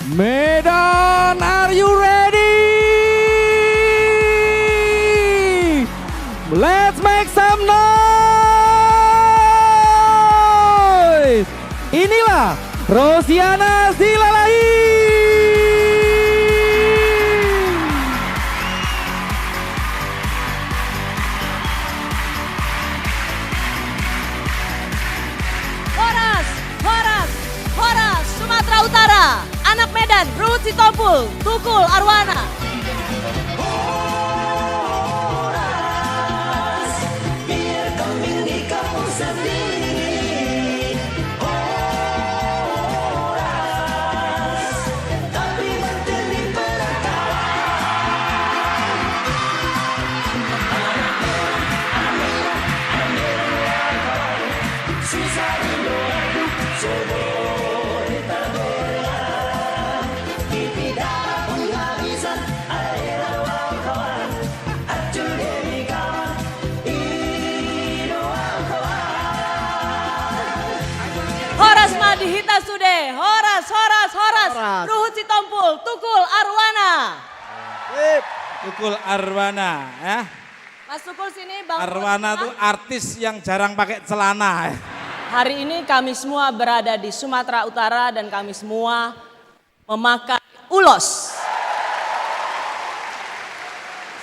Medan, are you ready? Let's make some noise. Inilah Rosiana Silalahi. Horas, Sumatera Utara. Anak Medan, Ruhut Sitompul, Tukul Arwana. Dihita Sude, Horas. Ruhut Sitompul, Tukul Arwana. Tukul Arwana ya. Mas Tukul sini Bang. Arwana tuh artis yang jarang pakai celana. Hari ini kami semua berada di Sumatera Utara dan kami semua memakai ulos.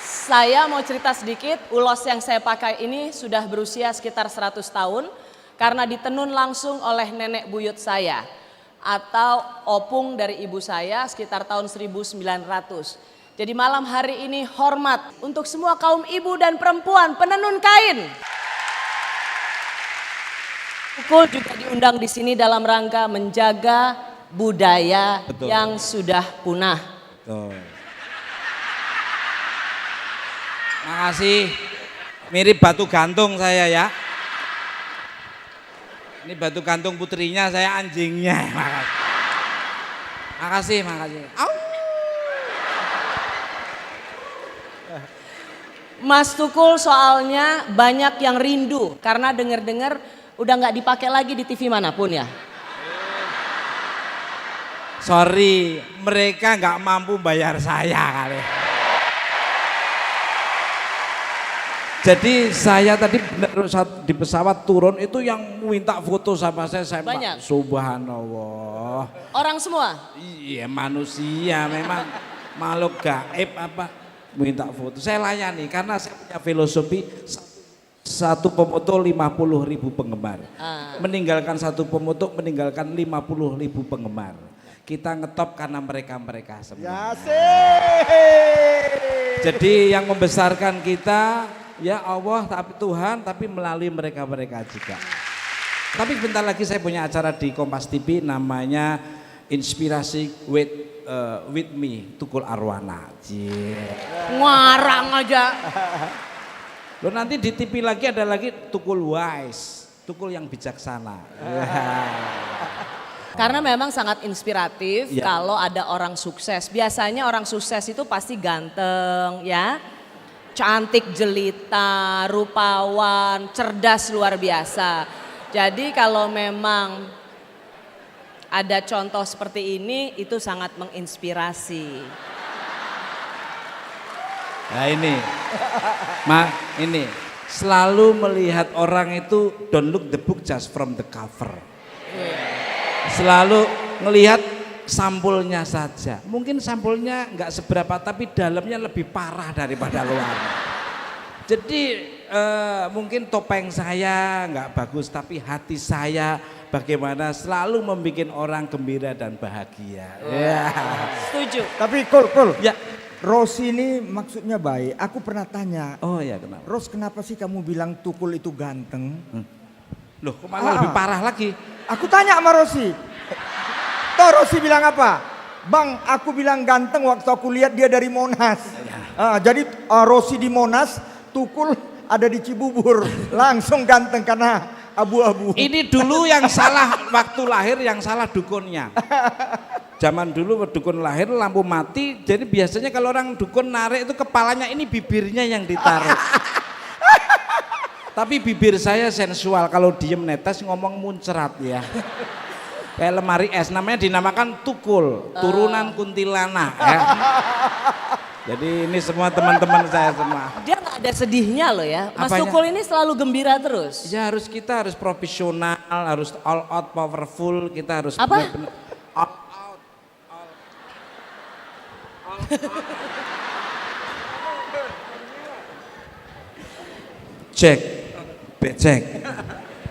Saya mau cerita sedikit, ulos yang saya pakai ini sudah berusia sekitar 100 tahun. Karena ditenun langsung oleh nenek buyut saya atau opung dari ibu saya sekitar tahun 1900. Jadi malam hari ini hormat untuk semua kaum ibu dan perempuan penenun kain. Tukul juga diundang di sini dalam rangka menjaga budaya yang sudah punah. Betul. Makasih. Mirip batu gantung saya ya. Ini batu gantung putrinya, saya anjingnya. Makasih. Au. Mas Tukul soalnya banyak yang rindu karena dengar-dengar udah nggak dipakai lagi di TV manapun ya. Sorry, mereka nggak mampu bayar saya kali. Jadi saya tadi saat di pesawat turun itu yang minta foto sama saya banyak. Subhanallah. Orang semua? Iya manusia memang makhluk gaib apa minta foto. Saya layani karena saya punya filosofi satu pemoto 50.000 penggemar. Meninggalkan satu pemoto meninggalkan 50.000 penggemar. Kita ngetop karena mereka semua. Jadi yang membesarkan kita ya Allah, tapi Tuhan, tapi melalui mereka juga. Tapi bentar lagi saya punya acara di Kompas TV namanya Inspirasi with Me, Tukul Arwana. Ngarang aja. Loh nanti di TV lagi ada lagi Tukul Wise, Tukul yang bijaksana. Karena memang sangat inspiratif kalau ada orang sukses. Biasanya orang sukses itu pasti ganteng ya. Cantik jelita, rupawan, cerdas luar biasa. Jadi kalau memang ada contoh seperti ini itu sangat menginspirasi. Nah ini selalu melihat orang itu don't look the book just from the cover. Selalu melihat sampulnya saja. Mungkin sampulnya nggak seberapa tapi dalamnya lebih parah daripada luar. Jadi mungkin topeng saya nggak bagus tapi hati saya bagaimana selalu membuat orang gembira dan bahagia. Setuju. Tapi Kul, Ya. Rosi ini maksudnya baik. Aku pernah tanya. Oh ya kenapa? Ros kenapa sih kamu bilang Tukul itu ganteng? Loh kok malah lebih parah lagi? Aku tanya sama Rosi. Tahu Rosi bilang apa? Bang, aku bilang ganteng waktu aku lihat dia dari Monas. Jadi Rosi di Monas, Tukul ada di Cibubur. Langsung ganteng karena abu-abu. Ini dulu yang salah waktu lahir, yang salah dukunnya. Zaman dulu dukun lahir lampu mati, jadi biasanya kalau orang dukun narik itu kepalanya ini bibirnya yang ditaruh. Tapi bibir saya sensual, kalau diem netes ngomong muncrat ya. Kayak lemari es, namanya dinamakan tukul, turunan kuntilanak. Ya. Jadi ini semua teman-teman saya semua. Dia nggak ada sedihnya loh ya. Mas Apanya? Tukul ini selalu gembira terus. Ya kita harus profesional, harus all out powerful, kita harus Apa? benar-benar all out. Cek, cek,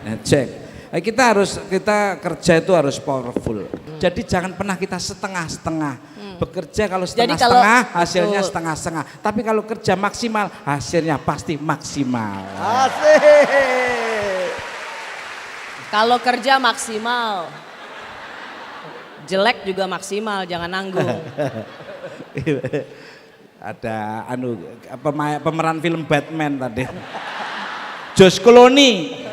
nah, cek. Kita kerja itu harus powerful. Jadi jangan pernah kita setengah-setengah. Bekerja kalau setengah-setengah hasilnya betul. setengah-setengah. Tapi kalau kerja maksimal hasilnya pasti maksimal. Asik. Kalau kerja maksimal, jelek juga maksimal, jangan nanggung. Ada pemeran film Batman tadi. Josh Clooney.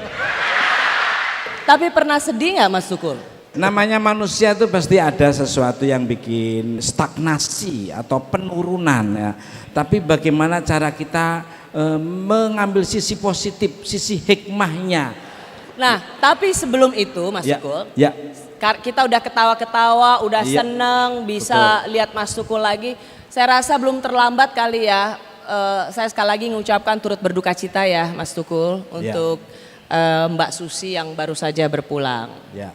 Tapi pernah sedih nggak Mas Tukul? Namanya manusia itu pasti ada sesuatu yang bikin stagnasi atau penurunan ya. Tapi bagaimana cara kita mengambil sisi positif, sisi hikmahnya. Nah, tapi sebelum itu Mas Ya, Tukul, ya. kita udah ketawa-ketawa, udah Iya, seneng bisa lihat Mas Tukul lagi. Saya rasa belum terlambat kali ya. Saya sekali lagi mengucapkan turut berduka cita ya Mas Tukul untuk Mbak Susi yang baru saja berpulang. Ya.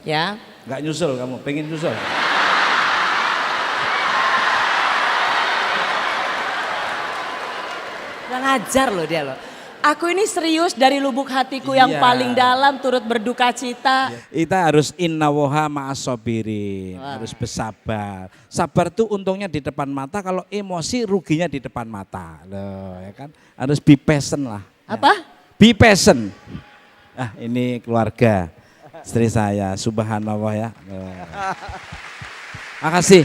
Ya. Nggak nyusul kamu, pengen nyusul. Kurang ajar loh dia loh. Aku ini serius dari lubuk hatiku yang Iya. paling dalam turut berduka cita. Kita harus innawoha ma'asobirin, harus bersabar. Sabar tuh untungnya di depan mata, kalau emosi ruginya di depan mata. Loh, ya kan? Harus be patient lah. Apa? Be patient. Ah, ini keluarga istri saya, subhanallah ya. Makasih.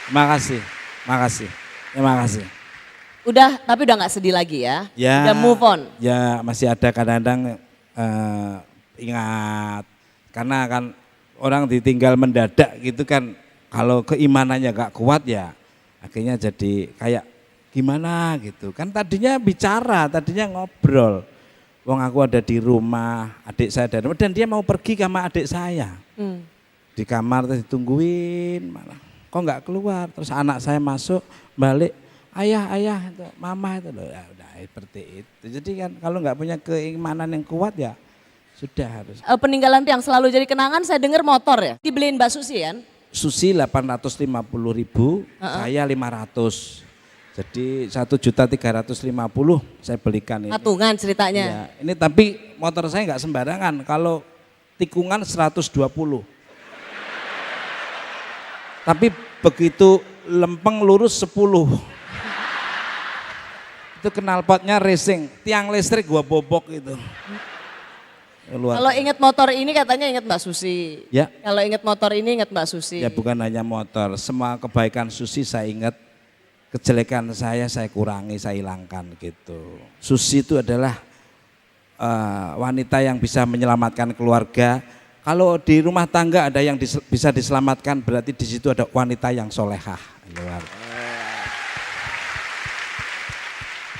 Terima kasih. Udah, tapi udah nggak sedih lagi ya? Ya, Udah move on? Ya masih ada kadang-kadang ingat. Karena kan orang ditinggal mendadak gitu kan, kalau keimanannya gak kuat ya akhirnya jadi kayak gimana gitu. Kan tadinya bicara, tadinya ngobrol. Wong aku ada di rumah, adik saya ada di rumah, dan dia mau pergi sama adik saya. Di kamar terus ditungguin, malah kok nggak keluar. Terus anak saya masuk, balik, ayah, itu, mama itu loh. Ya udah seperti itu. Jadi kan kalau nggak punya keimanan yang kuat ya sudah harus. Peninggalan yang selalu jadi kenangan saya dengar motor ya? Dibeliin Mbak Susi kan? Susi 850.000, saya 500. Jadi 1.350.000 saya belikan ini. Patungan ceritanya. Ya, ini tapi motor saya nggak sembarangan. Kalau tikungan 120. Tapi begitu lempeng lurus 10. Itu knalpotnya racing, tiang listrik gua bobok itu. Kalau inget motor ini katanya inget Mbak Susi. Ya. Kalau inget motor ini inget Mbak Susi. Ya bukan hanya motor, semua kebaikan Susi saya ingat, kejelekan saya kurangi, saya hilangkan gitu. Susi itu adalah wanita yang bisa menyelamatkan keluarga. Kalau di rumah tangga ada yang bisa diselamatkan, berarti di situ ada wanita yang solehah.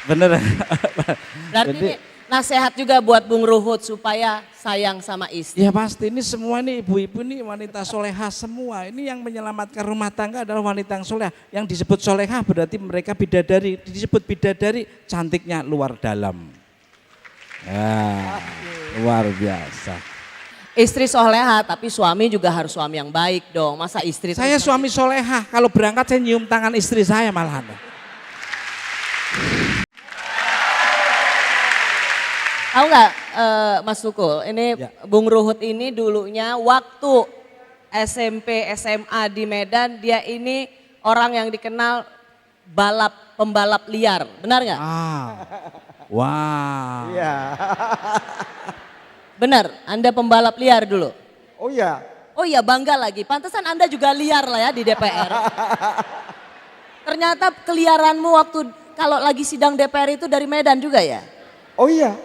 Bener. Berarti Jadi, ini nasihat juga buat Bung Ruhut supaya sayang sama istri. ya pasti ini semua nih ibu-ibu nih wanita solehah semua. Ini yang menyelamatkan rumah tangga adalah wanita yang solehah. Yang disebut solehah berarti mereka bidadari. Disebut bidadari cantiknya luar dalam. Ya, luar biasa. Istri solehah tapi suami juga harus suami yang baik dong. Masa istri Saya suami solehah, kalau berangkat saya nyium tangan istri saya malahan. Tahu nggak Mas Tukul, ini Ya. Bung Ruhut ini dulunya waktu SMP, SMA di Medan, dia ini orang yang dikenal pembalap liar, benar nggak? Wah. Iya. Benar, Anda pembalap liar dulu. Oh iya. Oh iya bangga lagi, pantesan Anda juga liar lah ya di DPR. Ternyata keliaranmu waktu kalau lagi sidang DPR itu dari Medan juga ya? Oh iya.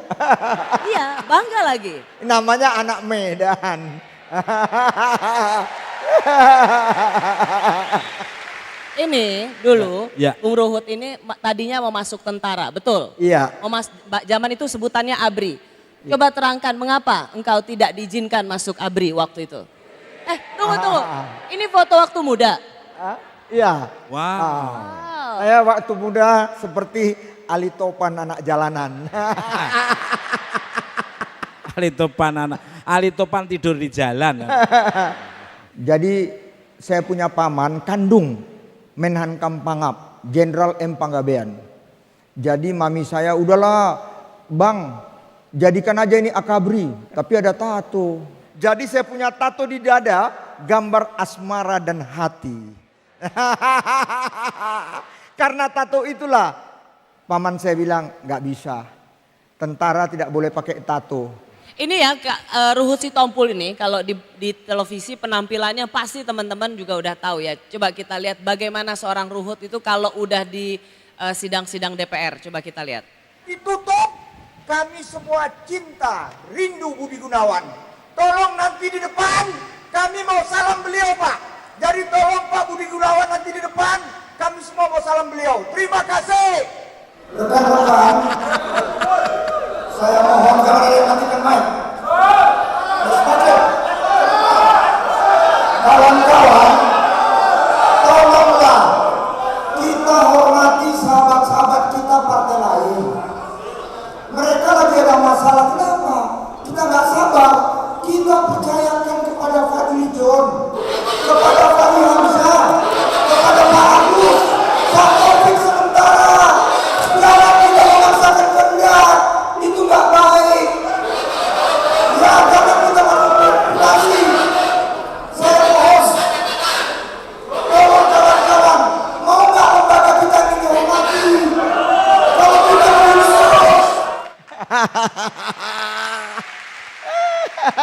Iya, bangga lagi. Namanya anak Medan. Ini dulu, Ya. Bung Ruhut ini tadinya mau masuk tentara, betul? Iya. Zaman itu sebutannya ABRI. Coba terangkan mengapa engkau tidak diizinkan masuk ABRI waktu itu? Tunggu. Ini foto waktu muda. Iya. Wow. Saya waktu muda seperti Ali Topan anak jalanan. Ali Topan tidur di jalan. Jadi saya punya paman kandung Menhan Kampangap, Jenderal M. Panggabean. Jadi mami saya, udahlah bang, jadikan aja ini akabri, tapi ada tato. Jadi saya punya tato di dada, gambar asmara dan hati. Karena tato itulah paman saya bilang nggak bisa, tentara tidak boleh pakai tato. Ini ya Ruhut Sitompul ini kalau di televisi penampilannya pasti teman-teman juga udah tahu ya. Coba kita lihat bagaimana seorang Ruhut itu kalau udah di sidang-sidang DPR. Coba kita lihat. Ditutup, kami semua cinta, rindu Budi Gunawan. Tolong nanti di depan, kami mau salam beliau Pak. Jadi tolong Pak Budi Gunawan nanti di depan, kami semua mau salam beliau. Terima kasih. Rekan-rekan, saya mohon jangan ada yang matikan mic. Kawan-kawan, tolonglah kita hormati sahabat-sahabat kita partai lain. Mereka lagi ada masalah, kenapa? Kita nggak sabar. Kita percayakan kepada Fadli John, kepada Fadli Hamzah, kepada Pak Agus, Pak Taufik sementara. Jangan kita memaksakan kehendak, itu nggak baik. Ya jangan kita manipulasi. Saya mohon, tolong kawan-kawan, mau nggak lembaga kita ini dihormati? Kalau kita lulus.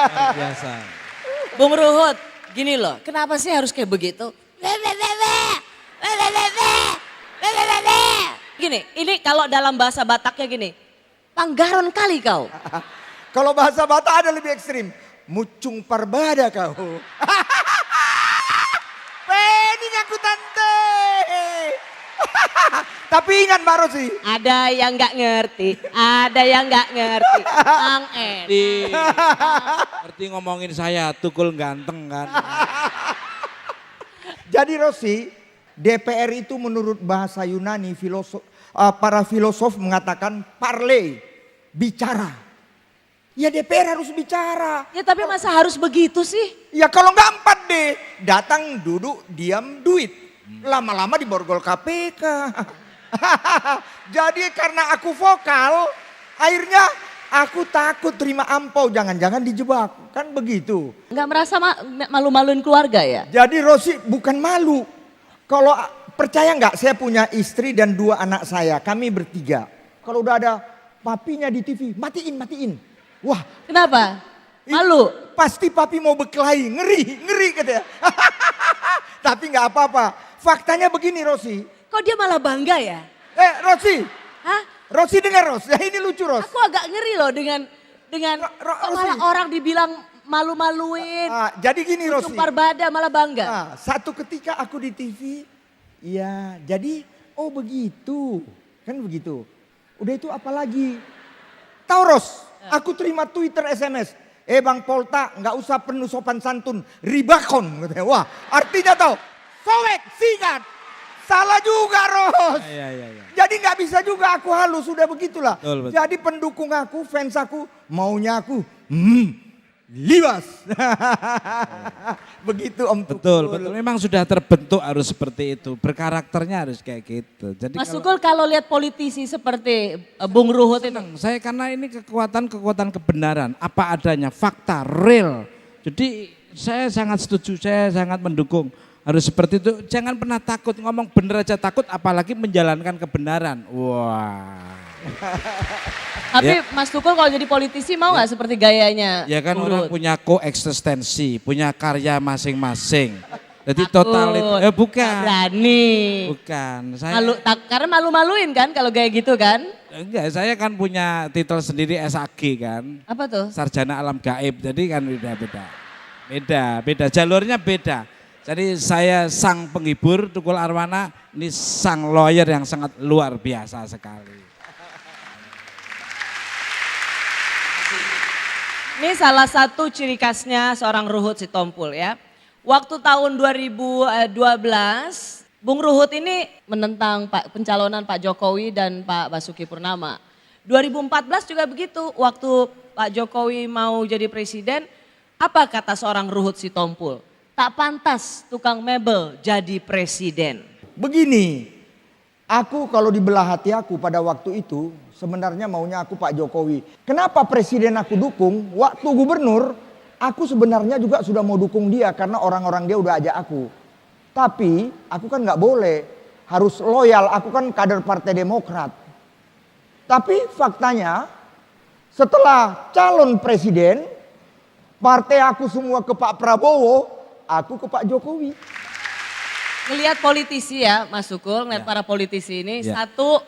Biasa. Bung Ruhut, gini loh, kenapa sih harus kayak begitu? Gini, ini kalau dalam bahasa Bataknya gini, panggaron kali kau. Kalau bahasa Batak ada lebih ekstrim. Mucung parbada kau. Pening aku tante. Tapi ingat Mbak Rosi. Ada yang nggak ngerti, ada yang nggak ngerti. Ang Ngerti ngomongin saya, tukul ganteng kan. Jadi Rosi, DPR itu menurut bahasa Yunani para filosof mengatakan parley, bicara. Ya DPR harus bicara. Ya tapi masa harus begitu sih? Ya kalau nggak 4D, datang duduk diam duit. Lama-lama diborgol KPK. Jadi karena aku vokal, akhirnya aku takut terima ampau, jangan-jangan dijebak. Kan begitu. Nggak merasa malu-maluin keluarga ya? Jadi Rosi bukan malu. Kalau percaya nggak, saya punya istri dan 2 anak saya, kami bertiga. Kalau udah ada papinya di TV, matiin. Wah, Kenapa? Malu? pasti papi mau berkelahi, ngeri katanya. Tapi nggak apa-apa. Faktanya begini Rosi. Kok dia malah bangga ya? Rosi. Hah? Rosi dengar Ros, ya ini lucu Ros. Aku agak ngeri loh dengan kok malah orang dibilang malu-maluin. Jadi gini Rosi. Sumpar bada malah bangga. Satu ketika aku di TV, ya jadi oh begitu. Kan begitu. Udah itu apalagi. Tahu Ros, aku terima Twitter SMS. Bang Polta nggak usah penuh sopan santun, ribakon. Wah artinya tahu, sobek, singkat. Salah juga Ros. Iya. Jadi nggak bisa juga aku halus, sudah begitulah. Betul. Jadi pendukung aku, fans aku, maunya aku, libas. Begitu Om Tukul. Betul. Memang sudah terbentuk harus seperti itu. Berkarakternya harus kayak gitu. Jadi Mas Tukul kalau lihat politisi seperti Bung Ruhut itu. saya karena ini kekuatan kebenaran, apa adanya, fakta, real. Jadi saya sangat setuju, saya sangat mendukung. Harus seperti itu, jangan pernah takut, ngomong bener aja takut, apalagi menjalankan kebenaran. Wah. Tapi Mas Tukul kalau jadi politisi mau nggak seperti gayanya? Ya kan Bung orang Ruhut? punya koeksistensi, punya karya masing-masing. Jadi total bukan. Berani. Bukan. Saya Karena malu-maluin kan kalau kayak gitu kan? enggak, saya kan punya titel sendiri SAG kan. Apa tuh? Sarjana Alam Gaib. Jadi kan beda. Jalurnya beda. Jadi saya sang penghibur Tukul Arwana, ini sang lawyer yang sangat luar biasa sekali. Ini salah satu ciri khasnya seorang Ruhut Sitompul ya. waktu tahun 2012 Bung Ruhut ini menentang pencalonan Pak Jokowi dan Pak Basuki Purnama. 2014 juga begitu, waktu Pak Jokowi mau jadi presiden, apa kata seorang Ruhut Sitompul? Tak pantas tukang mebel jadi presiden. Begini, aku kalau dibelah hati aku pada waktu itu, sebenarnya maunya aku Pak Jokowi. Kenapa presiden aku dukung? Waktu gubernur, aku sebenarnya juga sudah mau dukung dia karena orang-orang dia udah ajak aku. Tapi aku kan nggak boleh, harus loyal. Aku kan kader Partai Demokrat. Tapi faktanya setelah calon presiden, partai aku semua ke Pak Prabowo, aku ke Pak Jokowi. Ngelihat politisi ya Mas Sukul, ngelihat para politisi ini satu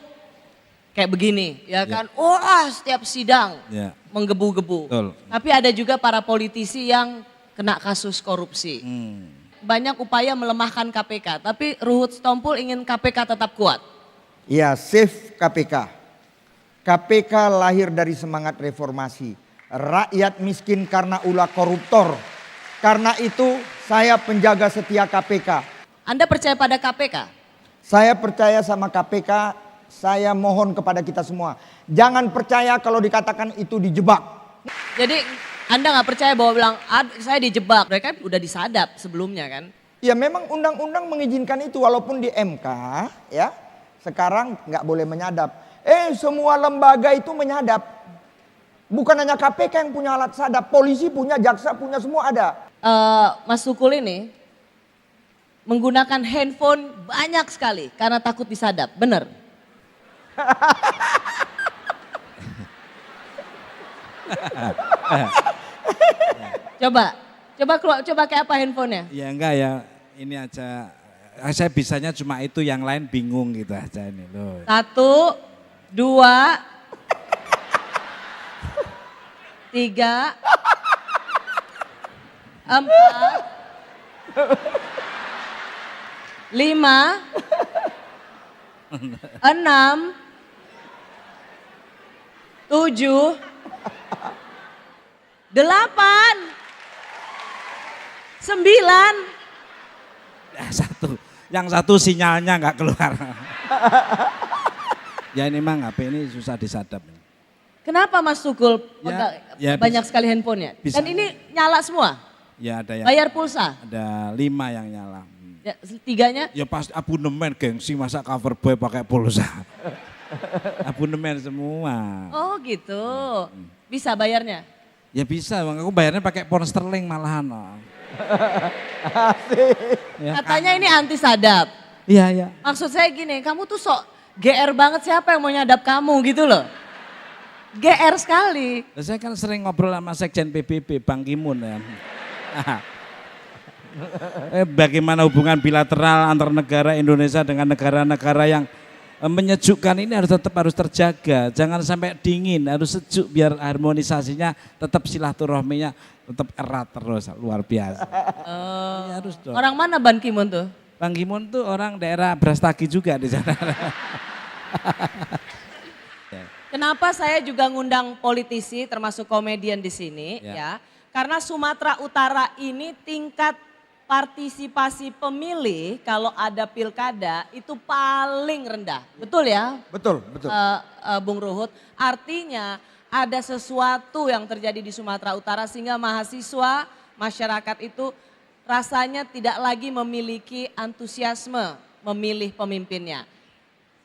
kayak begini ya kan. Wah setiap sidang menggebu-gebu. Tapi ada juga para politisi yang kena kasus korupsi. Banyak upaya melemahkan KPK, tapi Ruhut Sitompul ingin KPK tetap kuat. Ya, save KPK. KPK lahir dari semangat reformasi. Rakyat miskin karena ulah koruptor. Karena itu saya penjaga setia KPK. Anda percaya pada KPK? Saya percaya sama KPK, saya mohon kepada kita semua. Jangan percaya kalau dikatakan itu dijebak. Jadi Anda nggak percaya bahwa bilang saya dijebak, mereka udah disadap sebelumnya kan? Ya memang undang-undang mengizinkan itu walaupun di MK ya sekarang nggak boleh menyadap. Semua lembaga itu menyadap. Bukan hanya KPK yang punya alat sadap, polisi punya, jaksa punya, semua ada. Mas Sukul ini menggunakan handphone banyak sekali karena takut disadap, benar? Coba kayak apa handphonenya? Ya enggak ya, ini aja. Saya bisanya cuma itu, yang lain bingung gitu aja ini loh. 1, 2, 3, 4, 5, 6, 7, 8, 9. Yang satu sinyalnya nggak keluar. Ya ini memang HP ini susah disadap. Kenapa Mas Sukul banyak bisa. sekali handphonenya? Bisa. Dan ini nyala semua? Ya ada yang Bayar pulsa? Ada 5 yang nyala. Ya, 3-nya? Ya pasti abonemen gengsi, masa cover boy pakai pulsa. Abonemen semua. Oh gitu. Bisa bayarnya? Ya bisa, aku bayarnya pakai pound sterling malahan. Ya, Katanya ini anti sadap. Iya, iya. Maksud saya gini, kamu tuh sok GR banget, siapa yang mau nyadap kamu gitu loh. GR sekali. Saya kan sering ngobrol sama Sekjen PBB, Bang Ki-moon ya. Bagaimana hubungan bilateral antar negara Indonesia dengan negara-negara yang menyejukkan ini harus terjaga. Jangan sampai dingin, harus sejuk biar harmonisasinya tetap, silaturahminya tetap erat terus, luar biasa. Ya, harus dong. Orang mana Ban Ki-moon tuh? Bang Ki-moon tuh orang daerah Brastagi juga di sana. Kenapa saya juga ngundang politisi termasuk komedian di sini ya? Karena Sumatera Utara ini tingkat partisipasi pemilih kalau ada pilkada itu paling rendah. Betul ya? Betul, betul. Bung Ruhut, artinya ada sesuatu yang terjadi di Sumatera Utara sehingga mahasiswa, masyarakat itu rasanya tidak lagi memiliki antusiasme memilih pemimpinnya.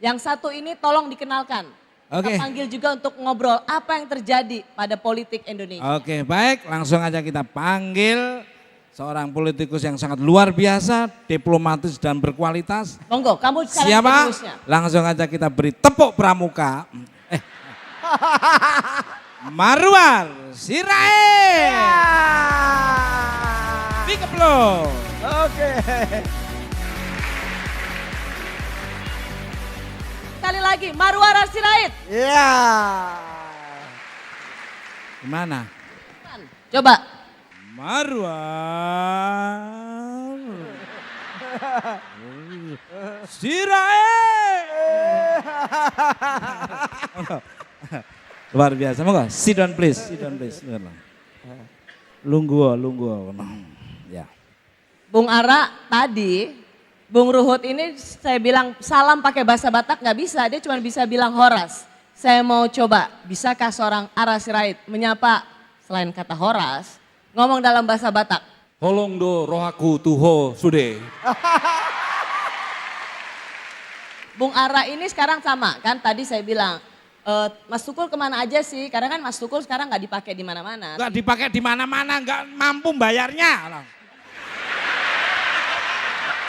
Yang satu ini tolong dikenalkan. Oke. Kita panggil juga untuk ngobrol apa yang terjadi pada politik Indonesia. Oke, baik, langsung aja kita panggil seorang politikus yang sangat luar biasa, diplomatis dan berkualitas. Monggo, kamu sekarang siapa? jurusnya. Langsung aja kita beri tepuk pramuka. Marwar Sirait. Big applause. Oke. Sekali lagi, Marwar Sirait. Ya. Gimana? Coba. Marwar Sirait. Luar biasa. Monggo, sit down please. Sit down please. Lungguh. Ya. Bung Ara tadi, Bung Ruhut ini saya bilang salam pakai bahasa Batak nggak bisa, dia cuma bisa bilang horas. Saya mau coba, bisakah seorang Ara Sirait menyapa selain kata horas, ngomong dalam bahasa Batak? Holong do rohaku tuho sude. Bung Ara ini sekarang sama kan, tadi saya bilang, Mas Tukul kemana aja sih? Karena kan Mas Tukul sekarang nggak dipakai di mana-mana. Nggak dipakai di mana-mana, nggak mampu bayarnya.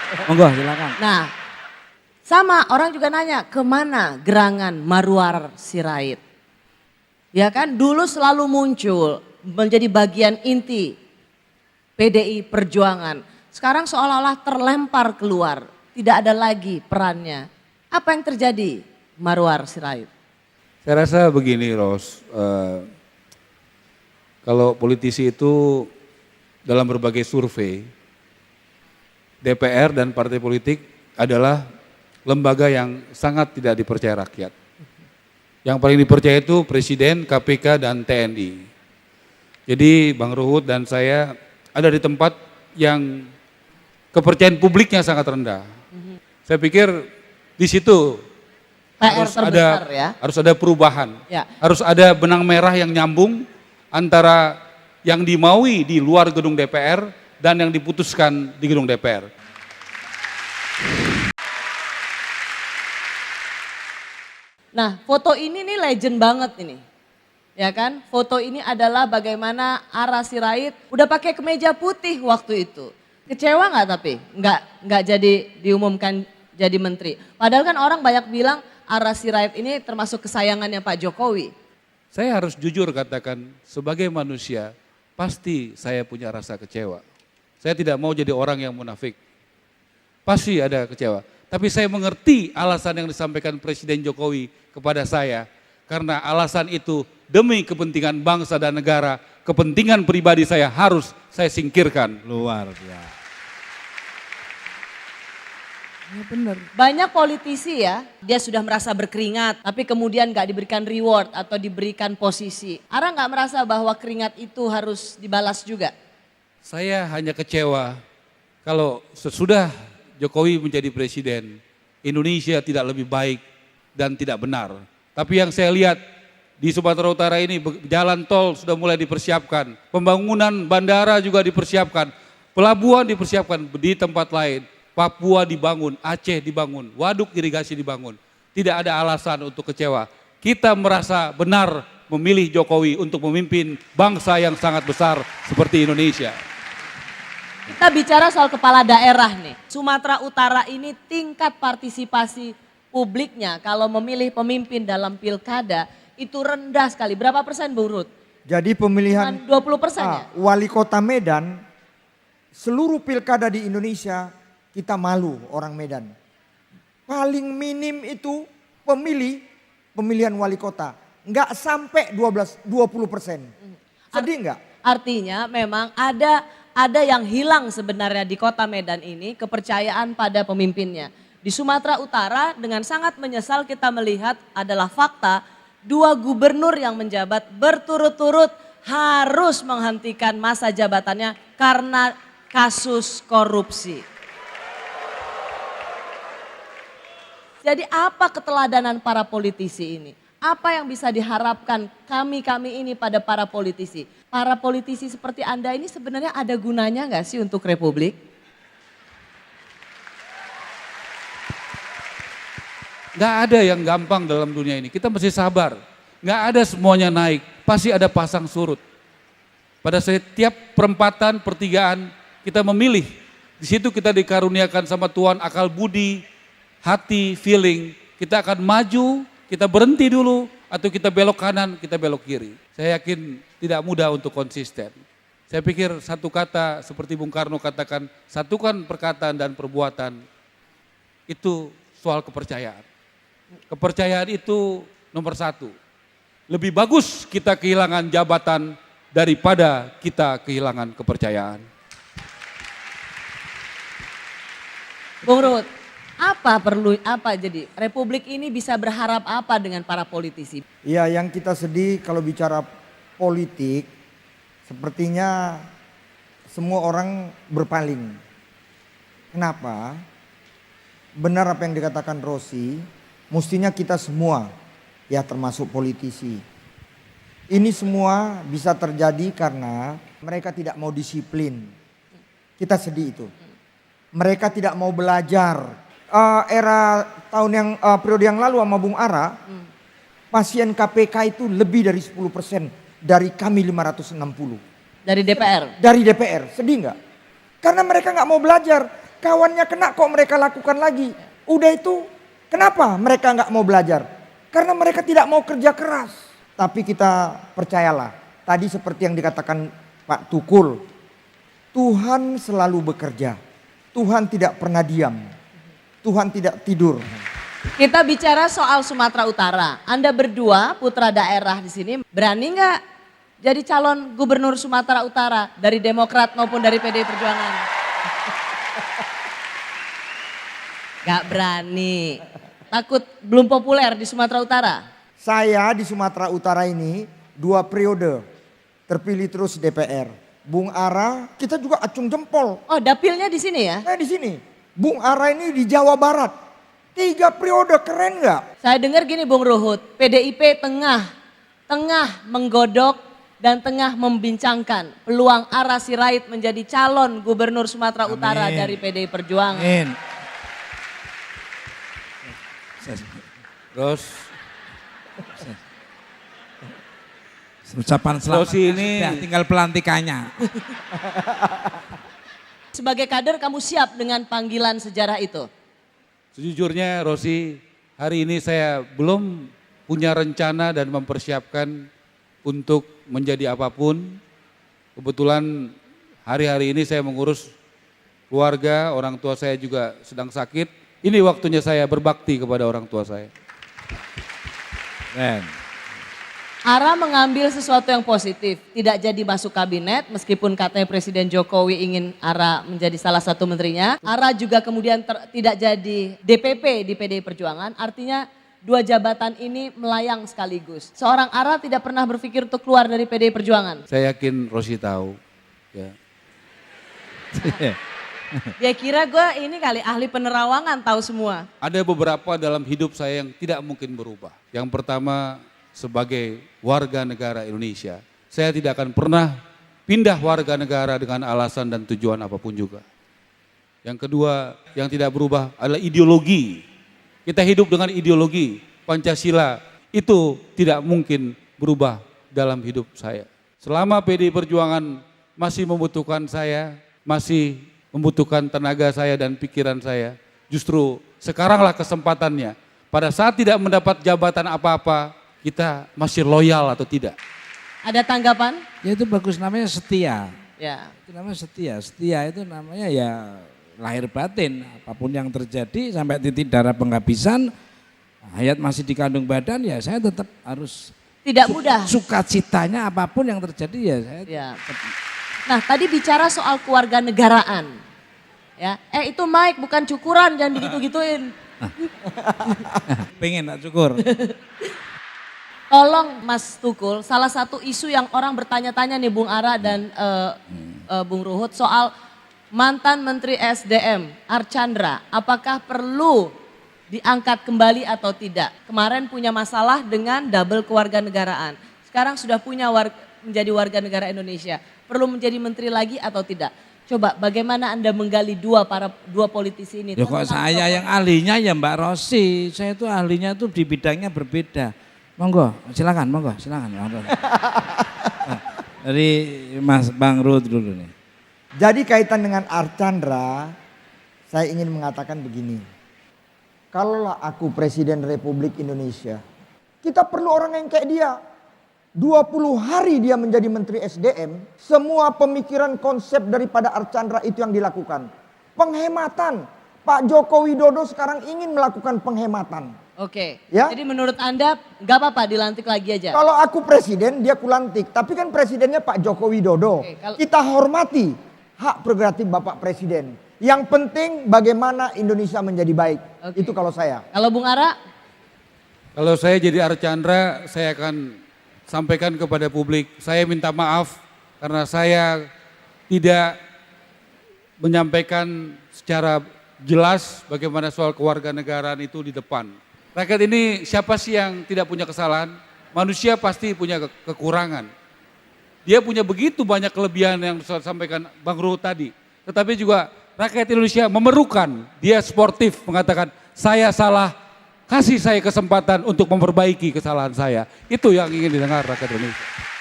Monggo silakan. Nah, sama orang juga nanya kemana gerangan Marwar Sirait? Ya kan dulu selalu muncul menjadi bagian inti PDI Perjuangan. Sekarang seolah-olah terlempar keluar, tidak ada lagi perannya. Apa yang terjadi Marwar Sirait? Saya rasa begini Ros, kalau politisi itu dalam berbagai survei, DPR dan partai politik adalah lembaga yang sangat tidak dipercaya rakyat. Yang paling dipercaya itu Presiden, KPK, dan TNI. Jadi Bang Ruhut dan saya ada di tempat yang kepercayaan publiknya sangat rendah. Saya pikir di situ PR terbesar ya. harus ada perubahan, Ya. harus ada benang merah yang nyambung antara yang dimaui di luar gedung DPR dan yang diputuskan di gedung DPR. Nah, foto ini nih legend banget ini. Ya kan? Foto ini adalah bagaimana Ara Sirait udah pakai kemeja putih waktu itu. Kecewa nggak tapi? Nggak jadi diumumkan jadi menteri. Padahal kan orang banyak bilang Ara Sirait ini termasuk kesayangannya Pak Jokowi. Saya harus jujur katakan, sebagai manusia pasti saya punya rasa kecewa. Saya tidak mau jadi orang yang munafik. Pasti ada kecewa. Tapi saya mengerti alasan yang disampaikan Presiden Jokowi kepada saya. Karena alasan itu demi kepentingan bangsa dan negara, kepentingan pribadi saya harus saya singkirkan. Luar biasa. Ya benar. Banyak politisi ya, dia sudah merasa berkeringat, tapi kemudian gak diberikan reward atau diberikan posisi. Ara gak merasa bahwa keringat itu harus dibalas juga? Saya hanya kecewa kalau sesudah Jokowi menjadi presiden, Indonesia tidak lebih baik dan tidak benar. Tapi yang saya lihat di Sumatera Utara ini jalan tol sudah mulai dipersiapkan, pembangunan bandara juga dipersiapkan, pelabuhan dipersiapkan di tempat lain, Papua dibangun, Aceh dibangun, waduk irigasi dibangun. Tidak ada alasan untuk kecewa. Kita merasa benar memilih Jokowi untuk memimpin bangsa yang sangat besar seperti Indonesia. Kita bicara soal kepala daerah nih. Sumatera Utara ini tingkat partisipasi publiknya kalau memilih pemimpin dalam pilkada itu rendah sekali. Berapa persen Bung Ruth? Jadi pemilihan 20% ya? wali kota Medan, seluruh pilkada di Indonesia kita malu orang Medan. Paling minim itu pemilihan wali kota. Enggak sampai 20%. Sedih enggak? Artinya memang ada yang hilang sebenarnya di kota Medan ini, kepercayaan pada pemimpinnya. Di Sumatera Utara dengan sangat menyesal kita melihat adalah fakta 2 gubernur yang menjabat berturut-turut harus menghentikan masa jabatannya karena kasus korupsi. Jadi apa keteladanan para politisi ini? Apa yang bisa diharapkan kami ini pada para politisi? Para politisi seperti Anda ini sebenarnya ada gunanya nggak sih untuk Republik? Nggak ada yang gampang dalam dunia ini, kita mesti sabar. Nggak ada semuanya naik, pasti ada pasang surut. Pada setiap perempatan, pertigaan kita memilih. Di situ kita dikaruniakan sama Tuhan akal budi, hati, feeling. Kita akan maju, kita berhenti dulu, atau kita belok kanan, kita belok kiri. Saya yakin tidak mudah untuk konsisten. Saya pikir satu kata seperti Bung Karno katakan, satukan perkataan dan perbuatan, itu soal kepercayaan. Kepercayaan itu nomor 1. Lebih bagus kita kehilangan jabatan daripada kita kehilangan kepercayaan. Bung Ruhut, apa jadi Republik ini bisa berharap apa dengan para politisi? Ya, yang kita sedih kalau bicara politik, sepertinya semua orang berpaling. Kenapa? Benar apa yang dikatakan Rosi, mestinya kita semua, ya termasuk politisi. Ini semua bisa terjadi karena mereka tidak mau disiplin. Kita sedih itu. Mereka tidak mau belajar. Era tahun yang periode yang lalu sama Bung Ara, pasien KPK itu lebih dari 10% dari kami 560. Dari DPR. Dari DPR, sedih nggak? Karena mereka nggak mau belajar. Kawannya kena kok mereka lakukan lagi. Udah itu, kenapa mereka nggak mau belajar? Karena mereka tidak mau kerja keras. Tapi kita percayalah, tadi seperti yang dikatakan Pak Tukul, Tuhan selalu bekerja. Tuhan tidak pernah diam. Tuhan tidak tidur. Kita bicara soal Sumatera Utara. Anda berdua putra daerah di sini, berani nggak jadi calon gubernur Sumatera Utara dari Demokrat maupun dari PDI Perjuangan? Gak berani. Takut belum populer di Sumatera Utara? Saya di Sumatera Utara ini 2 periode terpilih terus DPR. Bung Ara kita juga acung jempol. Oh, dapilnya di sini ya? Di sini. Bung Ara ini di Jawa Barat. 3 periode, keren nggak? Saya dengar gini Bung Ruhut, PDIP tengah menggodok dan tengah membincangkan peluang Ara Sirait menjadi calon gubernur Sumatera Utara dari PDI Perjuangan. Amin. Terus Ucapan selamat Rosi ini sudah, tinggal pelantikannya. Sebagai kader kamu siap dengan panggilan sejarah itu? sejujurnya Rosi, hari ini saya belum punya rencana dan mempersiapkan untuk menjadi apapun. Kebetulan hari-hari ini saya mengurus keluarga, orang tua saya juga sedang sakit. Ini waktunya saya berbakti kepada orang tua saya. Ara mengambil sesuatu yang positif, tidak jadi masuk kabinet meskipun katanya Presiden Jokowi ingin Ara menjadi salah satu menterinya. Ara juga kemudian tidak jadi DPP di PDI Perjuangan, artinya 2 jabatan ini melayang sekaligus. Seorang Ara tidak pernah berpikir untuk keluar dari PDI Perjuangan. Saya yakin Rosi tahu. Ya. Dia kira gue ini kali ahli penerawangan tahu semua. Ada beberapa dalam hidup saya yang tidak mungkin berubah. Yang pertama, sebagai warga negara Indonesia, saya tidak akan pernah pindah warga negara dengan alasan dan tujuan apapun juga. Yang kedua, yang tidak berubah adalah ideologi. Kita hidup dengan ideologi Pancasila, itu tidak mungkin berubah dalam hidup saya. Selama PDI Perjuangan masih membutuhkan saya, masih membutuhkan tenaga saya dan pikiran saya, justru sekaranglah kesempatannya. Pada saat tidak mendapat jabatan apa-apa, kita masih loyal atau tidak. Ada tanggapan? Ya itu bagus, namanya setia. Ya. Itu namanya setia. Setia itu namanya ya lahir batin. Apapun yang terjadi sampai titik darah penghabisan, hayat masih dikandung badan, ya saya tetap harus Tidak mudah. sukacitanya apapun yang terjadi ya saya. Ya. Nah, tadi bicara soal keluarga negaraan. Ya, itu Mike bukan cukuran, jangan digitu-gituin. Pengen tak cukur. Tolong Mas Tukul, salah satu isu yang orang bertanya-tanya nih Bung Ara dan Bung Ruhut soal mantan Menteri SDM Archandra, apakah perlu diangkat kembali atau tidak? Kemarin punya masalah dengan double kewarganegaraan, sekarang sudah punya menjadi warga negara Indonesia, perlu menjadi menteri lagi atau tidak? Coba bagaimana Anda menggali dua politisi ini? Ya kok saya yang ahlinya ya Mbak Rosi, saya itu ahlinya tuh di bidangnya berbeda. Monggo, silakan, monggo, silakan. Dari Mas Bang Ruth dulu nih. Jadi kaitan dengan Archandra, saya ingin mengatakan begini. Kalaulah aku Presiden Republik Indonesia, kita perlu orang yang kayak dia. 20 hari dia menjadi Menteri SDM, semua pemikiran konsep daripada Archandra itu yang dilakukan. Penghematan. Pak Joko Widodo sekarang ingin melakukan penghematan. Oke, Ya. jadi menurut Anda gak apa-apa dilantik lagi aja? Kalau aku presiden, dia kulantik. Tapi kan presidennya Pak Joko Widodo. Oke, kalau- Kita hormati hak prerogatif Bapak Presiden. Yang penting bagaimana Indonesia menjadi baik. Oke. Itu kalau saya. Kalau Bung Ara? Kalau saya jadi Archandra, saya akan sampaikan kepada publik, saya minta maaf karena saya tidak menyampaikan secara jelas bagaimana soal kewarganegaraan itu di depan. Rakyat ini siapa sih yang tidak punya kesalahan? Manusia pasti punya kekurangan. Dia punya begitu banyak kelebihan yang disampaikan Bang Ruhut tadi. Tetapi juga rakyat Indonesia memerlukan, dia sportif mengatakan saya salah, kasih saya kesempatan untuk memperbaiki kesalahan saya. Itu yang ingin didengar rakyat Indonesia.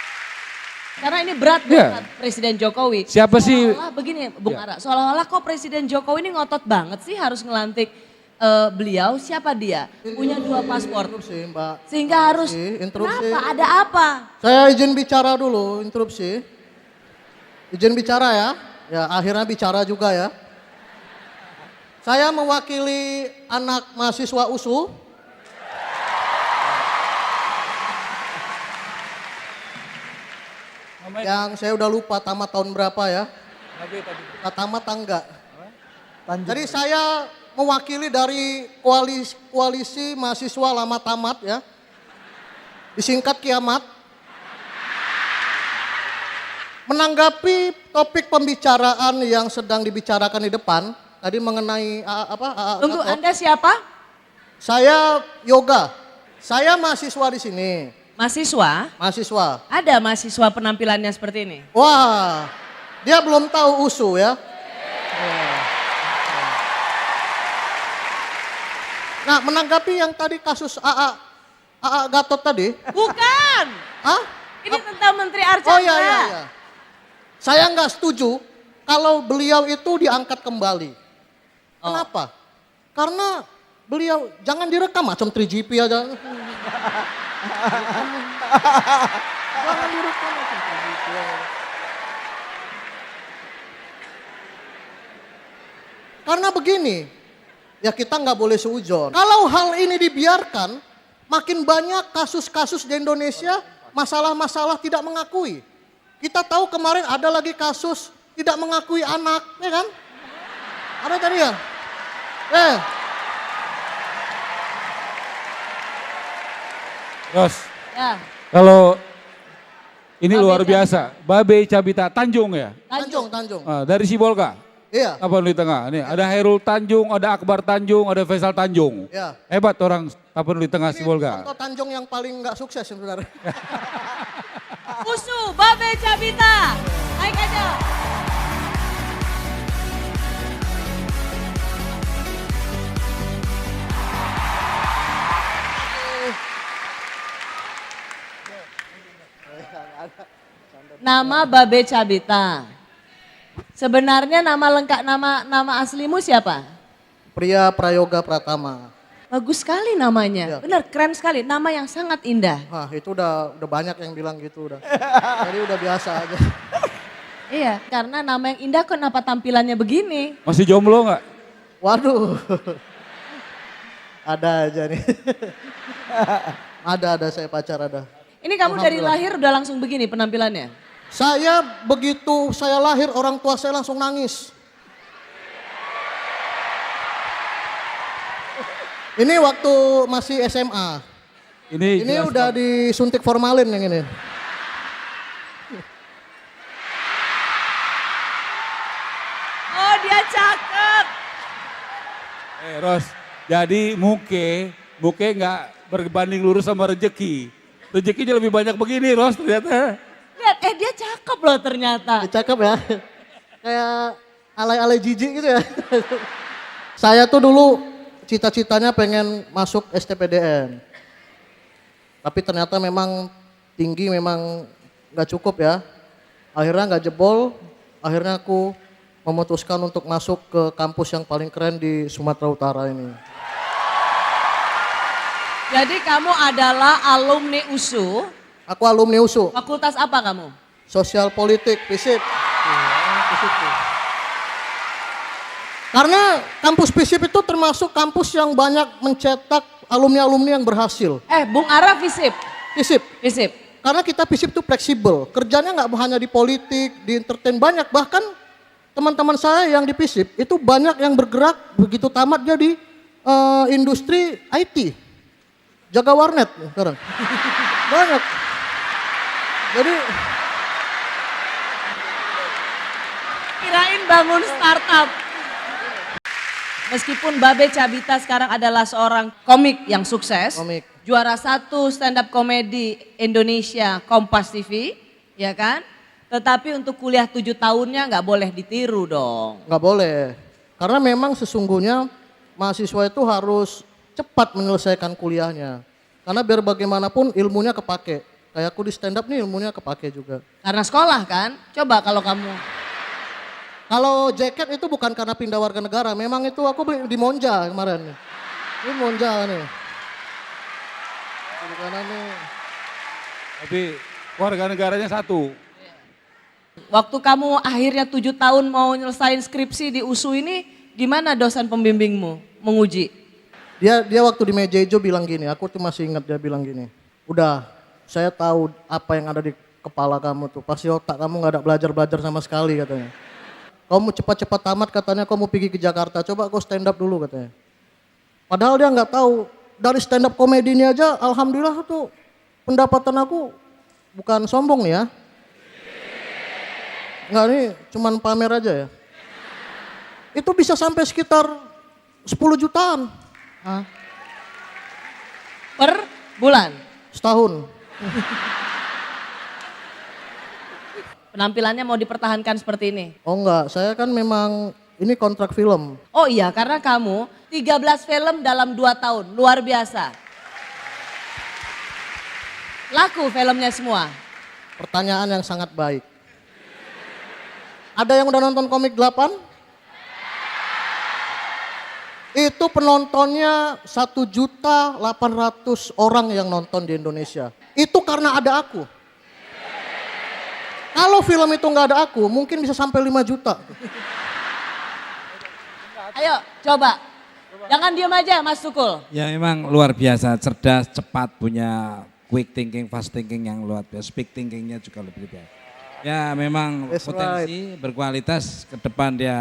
Karena ini berat Ya. buat Presiden Jokowi. Siapa sih? Seolah-olah begini Bung Ara, seolah-olah kok Presiden Jokowi ini ngotot banget sih harus ngelantik beliau, siapa dia? Punya 2 paspor. Interupsi, Mbak. Sehingga harus, Interupsi. kenapa? Ada apa? Saya izin bicara dulu, interupsi. Izin bicara ya. Ya, akhirnya bicara juga ya. Saya mewakili anak mahasiswa USU. Yang saya udah lupa tamat tahun berapa ya. Tamat tangga. Jadi saya mewakili dari koalisi mahasiswa lama tamat ya. Disingkat Kiamat. Menanggapi topik pembicaraan yang sedang dibicarakan di depan, tadi mengenai Tunggu, Gatot. Anda siapa? Saya Yoga. Saya mahasiswa di sini. Mahasiswa? Mahasiswa. Ada mahasiswa penampilannya seperti ini? Wah, dia belum tahu USU ya. Nah, menanggapi yang tadi kasus AA Gatot tadi. Bukan! Hah? Ini tentang Menteri Archandra. Oh iya. Saya nggak setuju kalau beliau itu diangkat kembali. Kenapa? Karena beliau jangan direkam macam 3GP aja. Jangan direkam macam 3GP. Karena begini, ya kita nggak boleh seujon. Kalau hal ini dibiarkan, makin banyak kasus-kasus di Indonesia, masalah-masalah tidak mengakui. Kita tahu kemarin ada lagi kasus tidak mengakui anak, ya kan? Ada tadi ya? Ros, Ya, kalau ini Babe luar Cabita. biasa, Babe Cabita Tanjung ya, Tanjung. dari Sibolga. Iya. Tapanuli Tengah. Nih, ada Hairul Tanjung, ada Akbar Tanjung, ada Faisal Tanjung. Ya. Hebat orang Tapanuli Tengah Ini Sibolga. contoh Tanjung yang paling nggak sukses sebenarnya. Usu, Babe Cabita. Naik aja. Nama Babe Cabita. Sebenarnya nama lengkap, nama aslimu siapa? Pria Prayoga Pratama. Bagus sekali namanya. Iya. Benar, keren sekali. Nama yang sangat indah. Wah itu udah banyak yang bilang gitu udah. Jadi udah biasa aja. Iya, karena nama yang indah kenapa tampilannya begini? Masih jomblo nggak? Waduh. Ada aja nih. ada saya pacar ada. Ini kamu dari Alhamdulillah. lahir udah langsung begini penampilannya? Saya begitu saya lahir orang tua saya langsung nangis. Ini waktu masih SMA. Ini jelas udah dong. disuntik formalin yang ini. Oh dia cakep. Ros, jadi muke nggak berbanding lurus sama rezeki. Rezekinya lebih banyak begini Ros ternyata. Lihat, dia cakep loh ternyata. Cakep ya. Kayak alay-alay jijik gitu ya. Saya tuh dulu cita-citanya pengen masuk STPDN. Tapi ternyata memang tinggi memang nggak cukup ya. Akhirnya nggak jebol, akhirnya aku memutuskan untuk masuk ke kampus yang paling keren di Sumatera Utara ini. Jadi kamu adalah alumni USU, Aku alumni USU, fakultas apa kamu? Sosial Politik, FISIP. Karena kampus FISIP itu termasuk kampus yang banyak mencetak alumni-alumni yang berhasil. Bung Ara FISIP. FISIP. FISIP. Karena kita FISIP itu fleksibel, kerjanya nggak hanya di politik, di entertain banyak. Bahkan teman-teman saya yang di FISIP itu banyak yang bergerak begitu tamat dia di industri IT. Jaga warnet sekarang. Banyak. Jadi Kirain bangun startup. Meskipun Babe Cabita sekarang adalah seorang komik yang sukses. Komik. Juara 1 stand up komedi Indonesia Kompas TV, ya kan? Tetapi untuk kuliah 7 tahunnya nggak boleh ditiru dong. Nggak boleh. Karena memang sesungguhnya mahasiswa itu harus cepat menyelesaikan kuliahnya. Karena biar bagaimanapun ilmunya kepake. Kayak aku di stand up nih ilmunya kepake juga. Karena sekolah kan? Coba kalau kamu. Kalau jaket itu bukan karena pindah warga negara. Memang itu aku beli di Monja kemarin. Ini Monja nih. Di kanan nih. Tapi warga negaranya satu. Waktu kamu akhirnya 7 tahun mau nyelesain skripsi di USU ini, gimana dosen pembimbingmu menguji? Dia waktu di meja hijau bilang gini, aku tuh masih ingat dia bilang gini. Udah, saya tahu apa yang ada di kepala kamu tuh. Pasti otak kamu gak ada belajar-belajar sama sekali katanya. Kamu cepat-cepat tamat katanya kamu pergi ke Jakarta. Coba kau stand up dulu katanya. Padahal dia nggak tahu dari stand up komedi ini aja, alhamdulillah tuh pendapatan aku bukan sombong nih ya. Nggak nih, cuman pamer aja ya. Itu bisa sampai sekitar 10 jutaan. Hah? Per bulan? Setahun. Penampilannya mau dipertahankan seperti ini? Oh enggak, saya kan memang ini kontrak film. Oh iya, karena kamu 13 film dalam 2 tahun, luar biasa. Laku filmnya semua. Pertanyaan yang sangat baik. Ada yang udah nonton Komik 8? Itu penontonnya 1.800.000 orang yang nonton di Indonesia. Itu karena ada aku. Kalau film itu nggak ada aku, mungkin bisa sampai 5 juta. Ayo, coba. Jangan diam aja, Mas Tukul. Ya memang luar biasa, cerdas, cepat, punya quick thinking, fast thinking yang luar biasa. Speak thinkingnya juga lebih biasa. Ya memang That's potensi berkualitas ke depan dia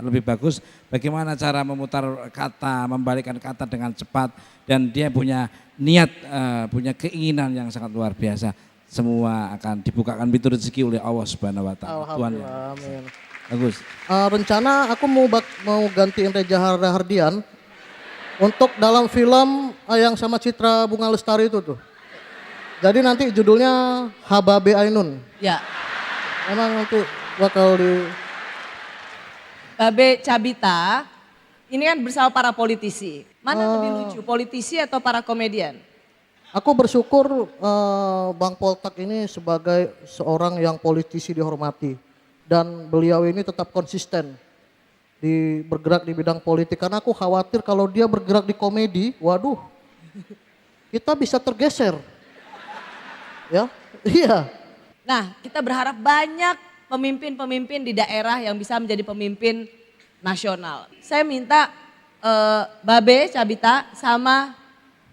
lebih bagus. Bagaimana cara memutar kata, membalikkan kata dengan cepat. Dan dia punya niat, punya keinginan yang sangat luar biasa. Semua akan dibukakan pintu rezeki oleh Allah Subhanahu wa taala. Tuhan. Alhamdulillah, amin. Bagus. Rencana aku mau gantiin Reza Hardian untuk dalam film yang sama Citra Bunga Lestari itu tuh. Jadi nanti judulnya Hababe Ainun. Ya, Emang nanti bakal di... Babe Cabita, ini kan bersama para politisi. Mana lebih lucu, politisi atau para komedian? Aku bersyukur Bang Poltak ini sebagai seorang yang politisi dihormati. Dan beliau ini tetap konsisten bergerak di bidang politik. Karena aku khawatir kalau dia bergerak di komedi, waduh, kita bisa tergeser. Ya, iya. Nah, kita berharap banyak pemimpin-pemimpin di daerah yang bisa menjadi pemimpin nasional. Saya minta Babe Cabita sama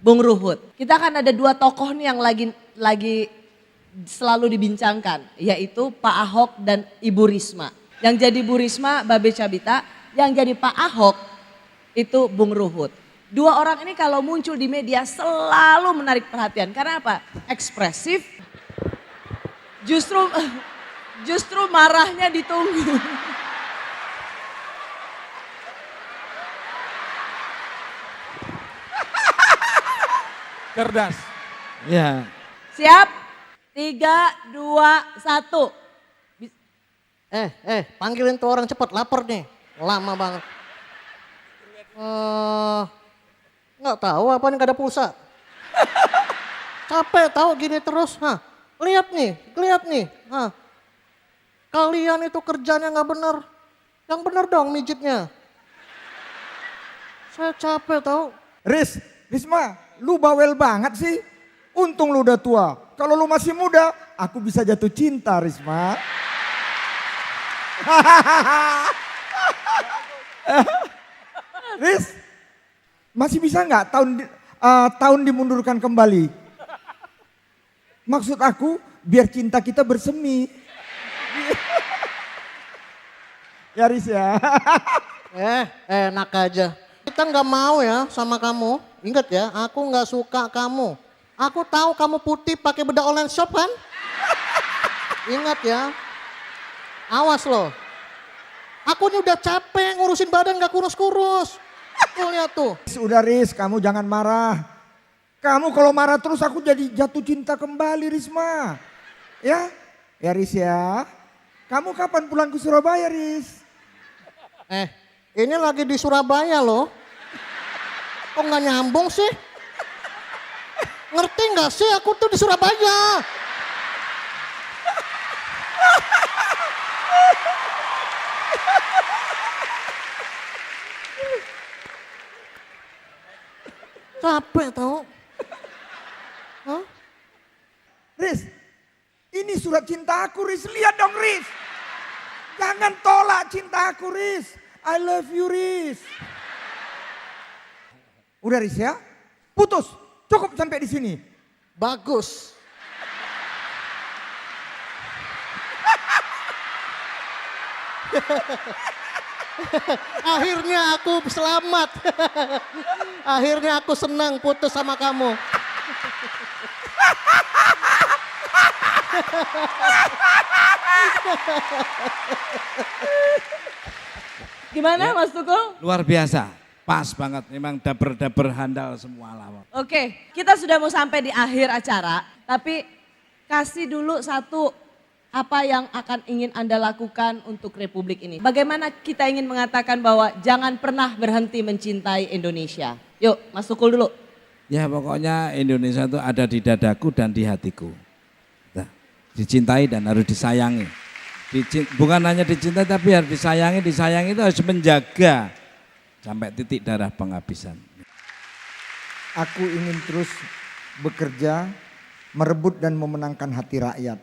Bung Ruhut. Kita akan ada 2 tokoh nih yang lagi selalu dibincangkan, yaitu Pak Ahok dan Ibu Risma. Yang jadi Bu Risma, Babe Cabita, yang jadi Pak Ahok itu Bung Ruhut. 2 orang ini kalau muncul di media selalu menarik perhatian. Karena apa? Ekspresif. Justru marahnya ditunggu. Cerdas. Ya. Siap? 3, 2, 1. Panggilin tuh orang cepat, lapar nih. Lama banget. Nggak tahu apa nih, nggak ada pulsa. Capek tahu gini terus. Lihat nih. Kalian itu kerjanya nggak bener. Yang bener dong mijitnya. Saya capek tahu. Risma, lu bawel banget sih. Untung lu udah tua. Kalau lu masih muda, aku bisa jatuh cinta, Risma. Riz, masih bisa nggak tahun dimundurkan kembali? Maksud aku, biar cinta kita bersemi. Ya Riz ya. Enak aja. Kita nggak mau ya sama kamu. Ingat ya, aku nggak suka kamu. Aku tahu kamu putih pakai bedak online shop kan? Ingat ya. Awas loh. Aku ini udah capek ngurusin badan nggak kurus-kurus. Tuh lihat tuh. Udah Riz, kamu jangan marah. Kamu kalau marah terus aku jadi jatuh cinta kembali Risma. Ya, ya Riz ya. Kamu kapan pulang ke Surabaya Riz? Ini lagi di Surabaya loh. Kok nggak nyambung sih? Ngerti nggak sih aku tuh di Surabaya? Capek tau. Hah? Riz, ini surat cinta aku Riz. Lihat dong Riz. Jangan tolak cinta aku Riz. I love you Riz. Udah Riz ya. Putus. Cukup sampai di sini. Bagus. Akhirnya aku selamat. Akhirnya aku senang putus sama kamu. Gimana Mas Tukul? Luar biasa, pas banget. Memang daber-daber handal semua lawan. Oke, kita sudah mau sampai di akhir acara, tapi kasih dulu satu apa yang akan ingin Anda lakukan untuk Republik ini. Bagaimana kita ingin mengatakan bahwa jangan pernah berhenti mencintai Indonesia. Yuk, Mas Tukul dulu. Ya pokoknya Indonesia itu ada di dadaku dan di hatiku. Nah, dicintai dan harus disayangi. Bukan hanya dicintai tapi harus disayangi. Disayangi itu harus menjaga sampai titik darah penghabisan. Aku ingin terus bekerja, merebut dan memenangkan hati rakyat.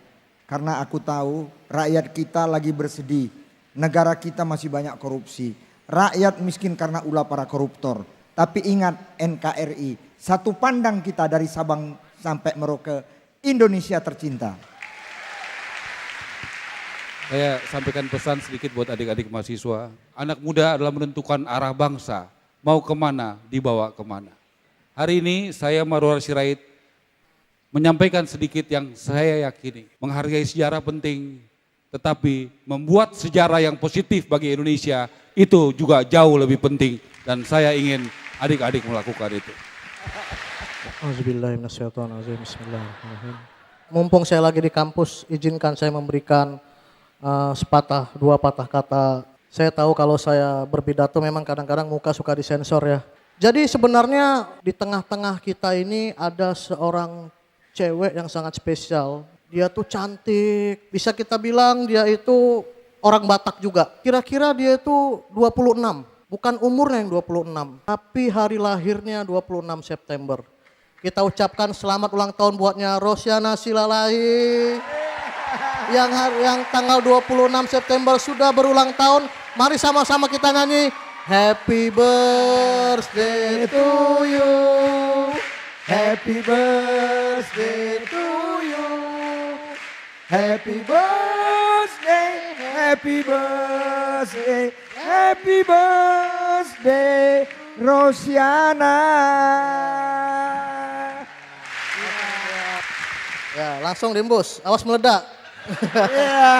Karena aku tahu rakyat kita lagi bersedih. Negara kita masih banyak korupsi. Rakyat miskin karena ulah para koruptor. Tapi ingat NKRI, satu pandang kita dari Sabang sampai Merauke, Indonesia tercinta. Saya sampaikan pesan sedikit buat adik-adik mahasiswa. Anak muda adalah menentukan arah bangsa. Mau kemana, dibawa kemana. Hari ini saya Marwar Sirait menyampaikan sedikit yang saya yakini. Menghargai sejarah penting, tetapi membuat sejarah yang positif bagi Indonesia itu juga jauh lebih penting. Dan saya ingin adik-adik melakukan itu. Auzubillahiminasyaitonirrajim. Bismillahirrahmanirrahim. Mumpung saya lagi di kampus, izinkan saya memberikan dua patah kata. Saya tahu kalau saya berpidato memang kadang-kadang muka suka disensor ya. Jadi sebenarnya di tengah-tengah kita ini ada seorang cewek yang sangat spesial. Dia tuh cantik, bisa kita bilang dia itu orang Batak juga. Kira-kira dia itu 26, bukan umurnya yang 26, tapi hari lahirnya 26 September. Kita ucapkan selamat ulang tahun buatnya Rosyana Silalahi. Yang tanggal 26 September sudah berulang tahun. Mari sama-sama kita nyanyi. Happy birthday to you. Happy birthday to you. Happy birthday, happy birthday, happy birthday, Rosyana. Ya, langsung diembus. Awas meledak. Ya.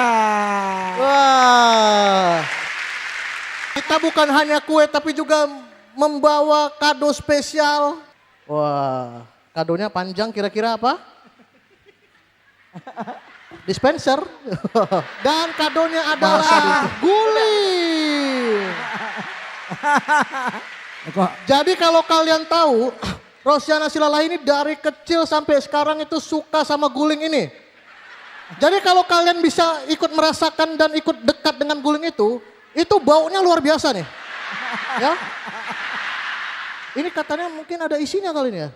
Wah. Kita bukan hanya kue tapi juga membawa kado spesial. Wah, kadonya panjang kira-kira apa? Dispenser. Dan kadonya adalah guling. Jadi kalau kalian tahu, Rosyana Silalahi ini dari kecil sampai sekarang itu suka sama guling ini. Jadi kalau kalian bisa ikut merasakan dan ikut dekat dengan guling itu baunya luar biasa nih. Ya. Ini katanya mungkin ada isinya kali ini ya.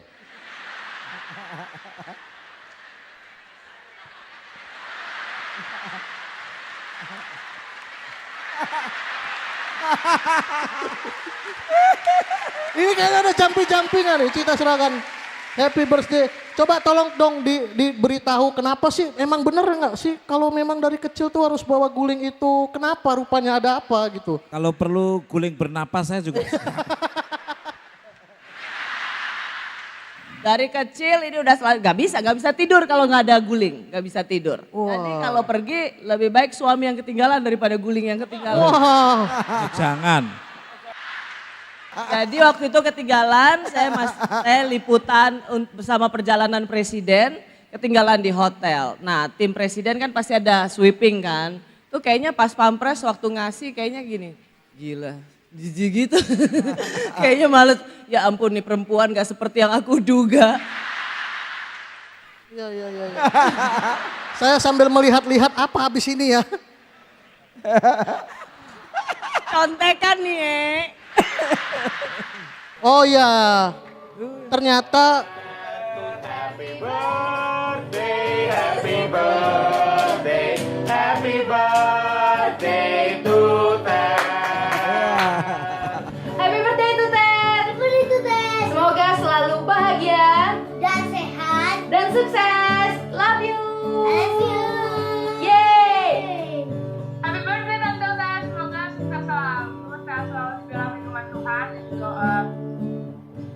Ini kayaknya ada jampi-jampinya nih, Cita serahkan. Happy birthday. Coba tolong dong diberitahu kenapa sih, emang bener nggak sih kalau memang dari kecil tuh harus bawa guling itu, kenapa rupanya ada apa gitu. Kalau perlu guling bernapas saya juga. Dari kecil ini udah selalu gak bisa tidur kalau nggak ada guling, nggak bisa tidur. Jadi kalau pergi lebih baik suami yang ketinggalan daripada guling yang ketinggalan. Wah. Jangan. Jadi waktu itu ketinggalan, saya liputan bersama perjalanan presiden, ketinggalan di hotel. Nah tim presiden kan pasti ada sweeping kan. Tuh kayaknya pas pampres waktu ngasih kayaknya gini, gila jijik gitu. Kayaknya males, ya ampun nih perempuan gak seperti yang aku duga. Iya. Saya sambil melihat-lihat apa habis ini ya. Contekan nih Oh ya, ternyata Happy birthday to Ted. Semoga selalu bahagia Dan sehat. dan sukses. Love you. Love you. Yeay. Happy birthday Tante Ted, semoga sukses selalu, sehat selalu dibela lindungan Tuhan dan juga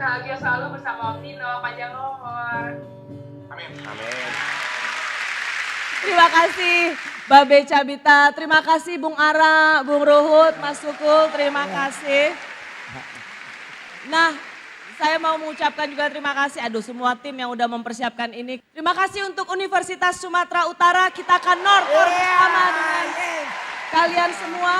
bahagia selalu bersama Om Nino, panjang umur. Terima kasih Babe Cabita, terima kasih Bung Ara, Bung Ruhut, Mas Sukul, terima kasih. Nah, saya mau mengucapkan juga terima kasih, semua tim yang udah mempersiapkan ini. Terima kasih untuk Universitas Sumatera Utara, kita akan northor bersama dengan kalian semua.